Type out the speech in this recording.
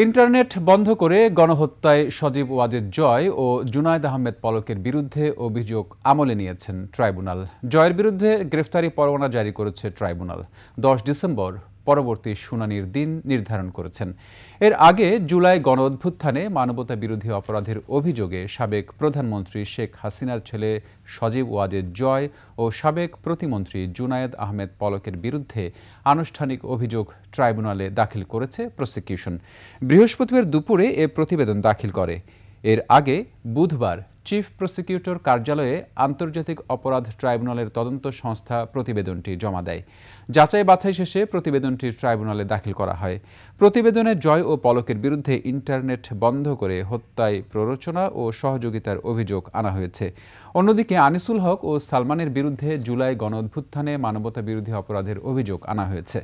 Internet বন্ধ করে গণহত্যায় সজীব ওয়াজেদ জয় ও জুনায়েদ আহমেদ পলকের বিরুদ্ধে অভিযোগ আমলে নিয়েছেন ট্রাইব্যুনাল। জয়ের বিরুদ্ধে গ্রেফতারি পরোয়ানা জারি করেছে ট্রাইব্যুনাল। 10 ডিসেম্বর পরবর্তী শুনানির দিন নির্ধারণ করেছেন। এর আগে জুলাই গণঅভ্যুত্থানে মানবতাবিরোধী অপরাধের অভিযোগে সাবেক প্রধানমন্ত্রী শেখ হাসিনার ছেলে সজীব ওয়াজেদ জয় ও সাবেক প্রতিমন্ত্রী জুনায়েদ আহমেদ পলকের বিরুদ্ধে আনুষ্ঠানিক অভিযোগ ট্রাইব্যুনালে দাখিল করেছে প্রসিকিউশন। বৃহস্পতিবার দুপুরে এ প্রতিবেদন দাখিল করে। এর আগে বুধবার চিফ প্রসিকিউটর কার্যালয়ে আন্তর্জাতিক অপরাধ ট্রাইব্যুনালের তদন্ত সংস্থা প্রতিবেদনটি জমা দেয়। যাচাই বাছাই শেষে প্রতিবেদনটি ট্রাইব্যুনালে দাখিল করা হয়। প্রতিবেদনে জয় ও পলকের বিরুদ্ধে ইন্টারনেট বন্ধ করে হত্যায় প্ররোচনা ও সহযোগিতার অভিযোগ আনা হয়েছে। অন্যদিকে আনিসুল হক ও সালমানের বিরুদ্ধে জুলাই গণঅভ্যুত্থানে মানবতাবিরোধী অপরাধের অভিযোগ আনা হয়েছে।